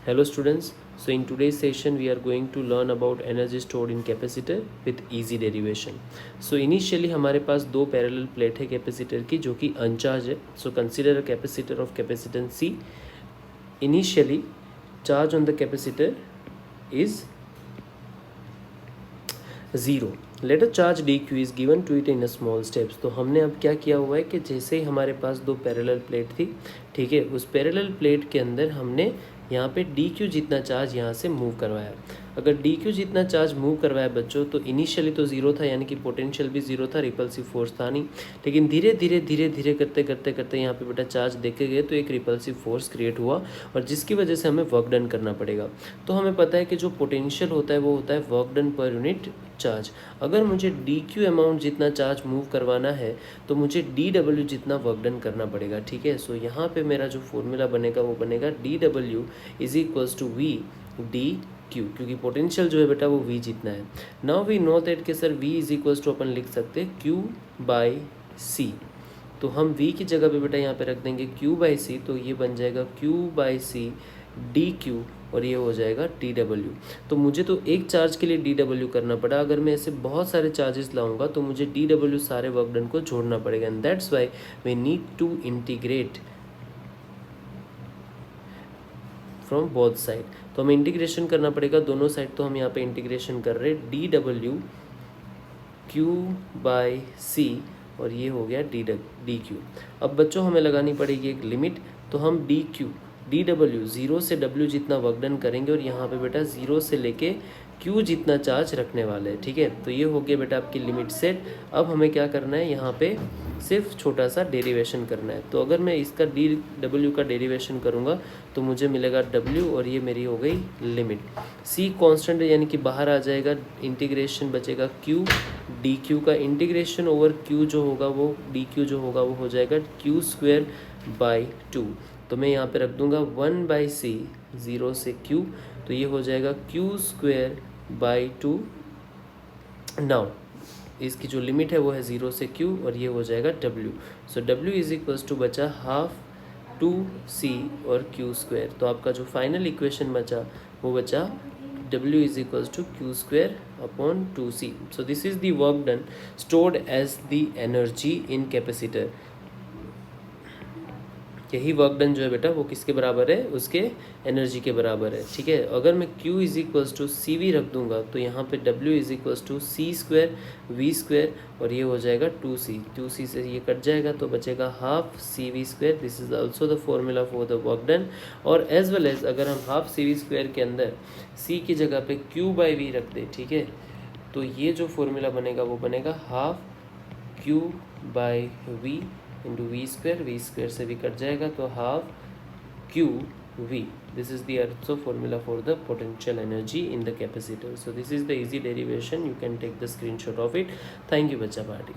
Hello students, so in today's session we are going to learn about energy stored in capacitor with easy derivation. So initially हमारे पास दो parallel plate है capacitor की जो कि अनचार्ज है. So consider a capacitor of capacitance C. Initially charge on the capacitor is 0. Let a charge d Q is given to it in a small steps. तो हमने अब क्या किया हुआ है कि जैसे ही हमारे पास दो पैरेलल प्लेट थी, ठीक है, उस पैरेलल प्लेट के अंदर हमने यहाँ पे डी क्यू जितना चार्ज यहाँ से मूव करवाया. अगर डी क्यू जितना चार्ज मूव करवाया बच्चों, तो इनिशियली तो ज़ीरो था, यानी कि पोटेंशियल भी ज़ीरो था, रिपल्सिव फोर्स था नहीं. लेकिन धीरे धीरे धीरे धीरे करते करते करते यहाँ पे बेटा चार्ज देखे गए तो एक रिपल्सिव फोर्स क्रिएट हुआ, और जिसकी वजह से हमें वर्क डन करना पड़ेगा. तो हमें पता है कि जो पोटेंशियल होता है वो होता है work done per unit charge. अगर मुझे डी क्यू अमाउंट जितना चार्ज मूव करवाना है तो मुझे डी डब्ल्यू जितना वर्क डन करना पड़ेगा. ठीक है, सो यहाँ पे मेरा जो फॉर्मूला बनेगा वो बनेगा D W is equals to V D Q, क्योंकि पोटेंशियल जो है बेटा वो वी जितना है. नाउ वी नो दैट कि sir V is equals to अपन लिख सकते हैं क्यू बाई सी. तो हम v की जगह पे बेटा यहाँ पे रख देंगे q बाई सी, तो ये बन जाएगा q by C d Q, और ये हो जाएगा डी डब्ल्यू. तो मुझे तो एक चार्ज के लिए डी डब्ल्यू करना पड़ा. अगर मैं ऐसे बहुत सारे चार्जेस लाऊंगा तो मुझे डी डब्ल्यू सारे वर्क डन को जोड़ना पड़ेगा. And that's why we need to integrate from both side. तो हमें इंटीग्रेशन करना पड़ेगा दोनों साइड. तो हम यहाँ पे इंटीग्रेशन कर रहे हैं डी डब्ल्यू क्यू बाई सी, और ये हो गया डी क्यू. अब बच्चों हमें लगानी पड़ेगी एक लिमिट. तो हम डी डब्ल्यू ज़ीरो से डब्ल्यू जितना वर्क डन करेंगे, और यहाँ पे बेटा ज़ीरो से लेके क्यू जितना चार्ज रखने वाले हैं. ठीक है, तो ये हो गया बेटा आपकी लिमिट सेट. अब हमें क्या करना है, यहाँ पे सिर्फ छोटा सा डेरिवेशन करना है. तो अगर मैं इसका डी डब्ल्यू का डेरिवेशन करूँगा तो मुझे मिलेगा डब्ल्यू, और ये मेरी हो गई लिमिट. सी कांस्टेंट है, यानी कि बाहर आ जाएगा. इंटीग्रेशन बचेगा क्यू डी क्यू का. इंटीग्रेशन ओवर क्यू जो होगा वो डी क्यू जो होगा वो हो जाएगा क्यू स्क्वेयर बाई टू. तो मैं यहाँ पे रख दूंगा वन बाई सी ज़ीरो से क्यू, तो ये हो जाएगा Q square by two. Now इसकी जो लिमिट है वो है ज़ीरो से क्यू, और ये हो जाएगा W. So W is equals to बचा हाफ टू सी और क्यू स्क्वेयर. तो आपका जो फाइनल इक्वेशन बचा वो बचा W is equals to Q square upon 2C. So this is the work done stored as the energy in capacitor. यही work done जो है बेटा वो किसके बराबर है, उसके एनर्जी के बराबर है. ठीक है, अगर मैं Q is equals to C V रख दूंगा तो यहाँ पे W is equals to C square V square, और ये हो जाएगा 2C से ये कट जाएगा तो बचेगा half C V square. This is also the formula for the work done. और एज वेल एज अगर हम हाफ सी वी स्क्वायर के अंदर C की जगह पे Q बाई वी रख दें, ठीक है, तो ये जो फॉर्मूला बनेगा वो बनेगा half Q by V into V square से भी कट जाएगा तो half Q V. This is the also formula for the potential energy in the capacitor. So this is the easy derivation. You can take the screenshot of it. Thank you बच्चा party.